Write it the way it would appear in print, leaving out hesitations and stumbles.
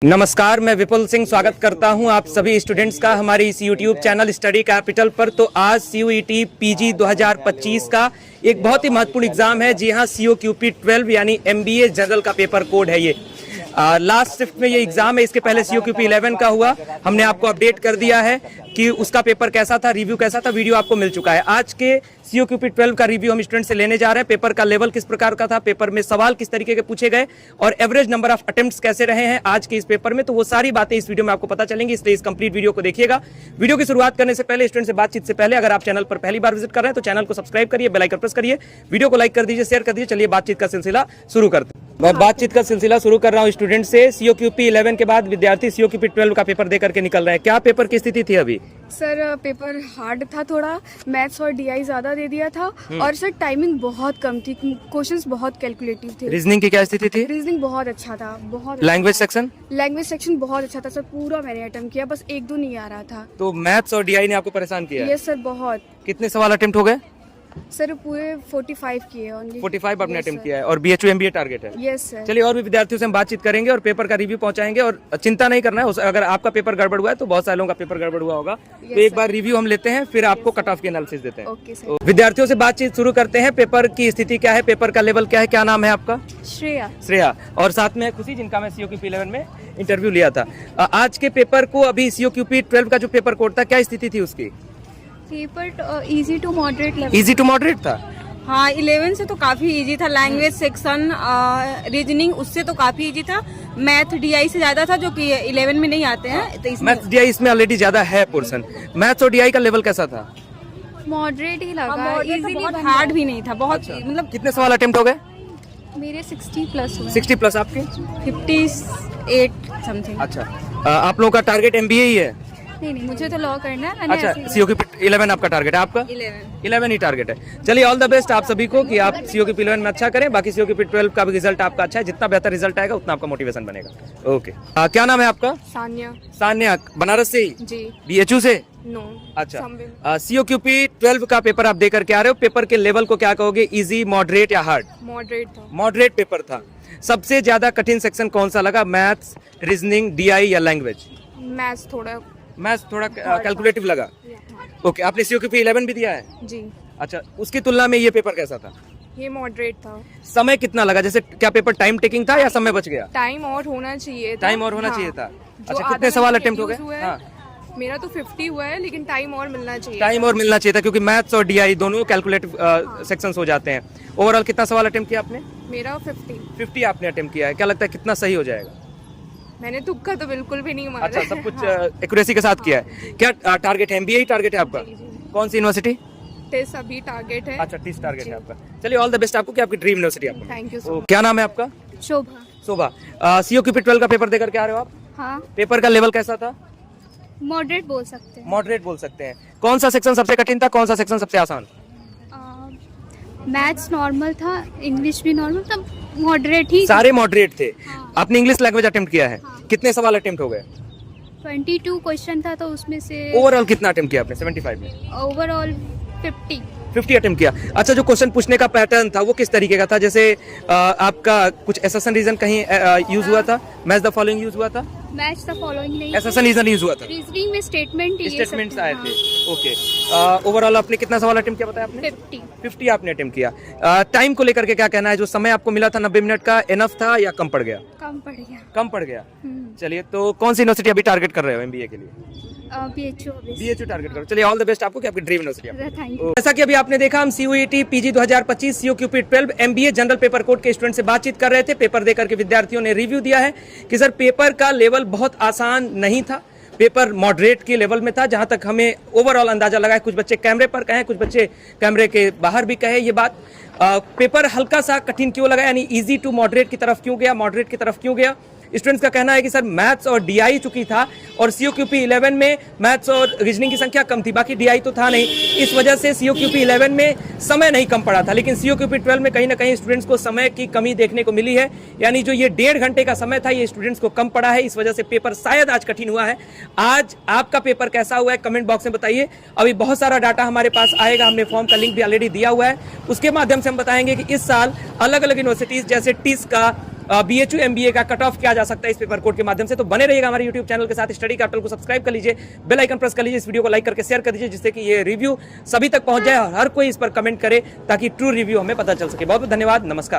नमस्कार, मैं विपुल सिंह स्वागत करता हूं आप सभी स्टूडेंट्स का हमारे इस यूट्यूब चैनल स्टडी कैपिटल पर। तो आज CUET PG 2025 का एक बहुत ही महत्वपूर्ण एग्जाम है। जी हां, COQP 12 यानी MBA जनरल का पेपर कोड है ये। लास्ट शिफ्ट में ये एग्जाम है, इसके पहले COQP 11 का हुआ। हमने आपको अपडेट कर दिया है कि उसका पेपर कैसा था, रिव्यू कैसा था, वीडियो आपको मिल चुका है। आज के COQP 12 का रिव्यू हम स्टूडेंट से लेने जा रहे हैं। पेपर का लेवल किस प्रकार का था, पेपर में सवाल किस तरीके के पूछे गए और एवरेज नंबर ऑफ अटेम्प्ट्स कैसे रहे हैं आज के इस पेपर में, तो वो सारी बातें इस वीडियो में आपको पता चलेंगी। इसलिए इस कंप्लीट वीडियो को देखिएगा। वीडियो की शुरुआत करने से पहले, स्टूडेंट से बातचीत से पहले, अगर आप चैनल पर पहली बार विजिट कर रहे हैं तो चैनल को सब्सक्राइब करिए, बेल आइकन प्रेस करिए, वीडियो को लाइक कर दीजिए, शेयर कर दीजिए। चलिए बातचीत का सिलसिला शुरू करते हैं। मैं बातचीत का सिलसिला शुरू कर रहा हूँ स्टूडेंट से। COQP 11 के बाद विद्यार्थी COQP 12 का पेपर देकर के निकल रहे हैं। क्या पेपर की स्थिति थी अभी? सर पेपर हार्ड था थोड़ा, मैथ्स और DI ज़्यादा दे दिया था और सर टाइमिंग बहुत कम थी, क्वेश्चंस बहुत कैलकुलेटिव थे। रीजनिंग की क्या स्थिति थी? रीजनिंग बहुत अच्छा था, बहुत। Language section? लैंग्वेज सेक्शन बहुत अच्छा था सर, पूरा मैंने अटेम्प्ट किया, बस एक दो नहीं आ रहा था। तो मैथ्स और DI ने आपको परेशान किया? यस सर, बहुत। कितने सवाल अटेम्प्ट हो गए? सर पूरे 45 किए ओनली। 45 आपने अटेम्प्ट किया है और BHU MBA टारगेट है? Yes sir. चलिए, और भी विद्यार्थियों से हम बातचीत करेंगे और पेपर का रिव्यू पहुंचाएंगे। और चिंता नहीं करना है, अगर आपका पेपर गड़बड़ हुआ है तो बहुत सारे लोगों का पेपर गड़बड़ हुआ होगा। तो एक बार रिव्यू हम लेते हैं, फिर आपको कट ऑफ की एनालिसिस देते हैं। Okay sir. तो विद्यार्थियों से बातचीत शुरू करते हैं। पेपर की स्थिति क्या है, पेपर का लेवल क्या है, क्या नाम है आपका? श्रेया। श्रेया। और साथ में खुशी, जिनका मैं COQP 11 में इंटरव्यू लिया था। आज के पेपर को, अभी COQP 12 का जो पेपर कोड था, क्या स्थिति थी उसकी? Paper easy to moderate level. Easy to moderate था? हाँ, 11 से तो काफी इजी था। लैंग्वेज सेक्शन, रीजनिंग उससे तो काफी इजी था। मैथ DI से ज्यादा था, जो कि 11 में नहीं आते हैं। तो इसमें मैथ्स DI इसमें ऑलरेडी ज्यादा है पोर्शन। मैथ्स और DI का लेवल कैसा था? मॉडरेट ही लगा, इजीली, बहुत हार्ड भी नहीं था, बहुत मतलब कितने सवाल अटेम्प्ट हो गए? मेरे 60 प्लस हुए। 60 प्लस आपके? 58 समथिंग। अच्छा, आप लोगों का टारगेट MBA ही है? नहीं, मुझे तो लॉ करना है। मैंने अच्छा, ऐसे- COQP 11 आपका टारगेट है? आपका 11 ही टारगेट है। चलिए, ऑल द बेस्ट आप सभी को कि आप COQP 11 में अच्छा करें। बाकी COQP 12 का भी रिजल्ट आपका अच्छा है। जितना बेहतर रिजल्ट आएगा उतना आपका मोटिवेशन बनेगा। ओके, क्या नाम है आपका? सान्या। सान्या, बनारस से ही? जी। BHU से? नो। अच्छा, COQP 12 का पेपर आप दे करके आ रहे हो। पेपर के लेवल को क्या कहोगे, इजी, मॉडरेट या हार्ड? मॉडरेट था। मॉडरेट पेपर था। सबसे ज्यादा कठिन सेक्शन कौन सा लगा, मैथ्स, रीजनिंग, DI या लैंग्वेज? मैथ्स थोड़ा। मैथ्स थोड़ा कैलकुलेटिव लगा। ओके, आपने COQP 11 भी दिया है? जी। अच्छा, उसकी तुलना में ये पेपर कैसा था? ये मॉडरेट था। समय कितना लगा, जैसे क्या पेपर टाइम टेकिंग था या समय बच गया? टाइम और होना चाहिए था। टाइम और होना हाँ। चाहिए था। जो अच्छा, आधा कितने सवाल घंटे अटेम्प्ट हो गए? use हुआ है, हाँ, मेरा तो 50 हुआ है, लेकिन टाइम और मिलना चाहिए। टाइम और मिलना चाहिए था, क्योंकि मैथ्स और DI दोनों कैलकुलेटिव सेक्शंस हो जाते हैं। ओवरऑल कितना सवाल अटेम्प्ट किया आपने? मेरा 50। 50 आपने अटेम्प्ट किया है। क्या लगता है कितना सही हो जाएगा? मैंने तुक्का तो बिल्कुल भी नहीं मारा। अच्छा, सब कुछ एक्यूरेसी के साथ किया है। क्या टारगेट है, MBA ही टारगेट है आपका? कौन सी यूनिवर्सिटी? टेस्ट अभी टारगेट है। अच्छा, 30 टारगेट है आपका। चलिए, ऑल द बेस्ट आपको कि आपकी ड्रीम यूनिवर्सिटी आपको। थैंक यू सो क्या नाम है आपका? मच। शोभा। शोभा। COQP 12 का पेपर देकर के आ रहे हो आप? हाँ, पेपर का लेवल कैसा था? मॉडरेट बोल सकते हैं। मॉडरेट बोल सकते हैं। कौन सा सेक्शन सबसे कठिन था, कौन सा सेक्शन सबसे आसान? मैथ्स नॉर्मल था, इंग्लिश भी नॉर्मल, तब मॉडरेट ही। सारे मॉडरेट थे। हाँ। आपने इंग्लिश लैंग्वेज अटेम्प्ट किया है? कितने सवाल अटेम्प्ट हो गए? 22 क्वेश्चन था, तो उसमें से ओवरऑल कितना अटेम्प्ट किया आपने 75 में? ओवरऑल 50। 50 अटेम्प्ट किया। अच्छा, जो क्वेश्चन पूछने का पैटर्न था वो किस तरीके का था, जैसे आपका कुछ एसेशन रीजन कहीं यूज हुआ था, मैच द फॉलोइंग यूज हुआ था? मैच द फॉलोइंग नहीं, एसेशन रीजन यूज हुआ था? रीजनिंग में स्टेटमेंट स्टेटमेंट्स आए थे। ओके, ओवरऑल आपने कितना सवाल अटेम्प्ट किया बताया आपने? 50। 50 आपने अटेम्प्ट किया। टाइम को लेकर के क्या कहना है, जो समय आपको मिला था 90 मिनट का, इनफ था या कम पड़ गया? कम पड़ गया। कम पड़ गया। चलिए, तो कौन सी यूनिवर्सिटी अभी टारगेट कर रहे हो MBA के लिए? BHU टारगेट करो। चलिए, ऑल द बेस्ट आपको कि आपकी ड्रीम यूनिवर्सिटी। Thank you. जैसा कि अभी आपने देखा, हम CUET PG 2025 COQP 12 MBA general paper code के स्टूडेंट से बातचीत कर रहे थे। पेपर देकर के विद्यार्थियों ने रिव्यू दिया है कि सर पेपर का लेवल बहुत आसान नहीं था, पेपर मॉडरेट के लेवल में था। जहां तक हमें ओवरऑल अंदाजा लगा है, कुछ बच्चे कैमरे पर कहे, कुछ बच्चे कैमरे के बाहर भी कहे ये बात। पेपर हल्का सा कठिन क्यों लगा, यानी इजी टू मॉडरेट की तरफ क्यों गया, मॉडरेट की तरफ क्यों गया? स्टूडेंट्स का कहना है कि सर मैथ्स और DI चुकी था और COQP 11 में मैथ्स और रीजनिंग की संख्या कम थी, बाकी DI तो था नहीं। इस वजह से COQP 11 में समय नहीं कम पड़ा था, लेकिन COQP 12 में कहीं ना कहीं स्टूडेंट्स को समय की कमी देखने को मिली है। यानी जो ये 1.5 घंटे का समय था, ये स्टूडेंट्स को कम पड़ा है। इस वजह से पेपर शायद आज कठिन हुआ है। आज आपका पेपर कैसा हुआ है कमेंट बॉक्स में बताइए। अभी बहुत सारा डाटा हमारे पास आएगा, हमने फॉर्म का लिंक भी ऑलरेडी दिया हुआ है, उसके माध्यम से हम बताएंगे कि इस साल अलग अलग यूनिवर्सिटीज जैसे टिस का, BHU MBA का कट ऑफ किया जा सकता है इस पेपर कोड के माध्यम से। तो बने रहिएगा हमारे यूट्यूब चैनल के साथ, स्टडी कैपिटल को सब्सक्राइब कर लीजिए, बेल आइकन प्रेस कर लीजिए, इस वीडियो को लाइक करके शेयर कर दीजिए, जिससे कि ये रिव्यू सभी तक पहुंच जाए और हर कोई इस पर कमेंट करे ताकि ट्रू रिव्यू हमें पता चल सके। बहुत बहुत धन्यवाद, नमस्कार।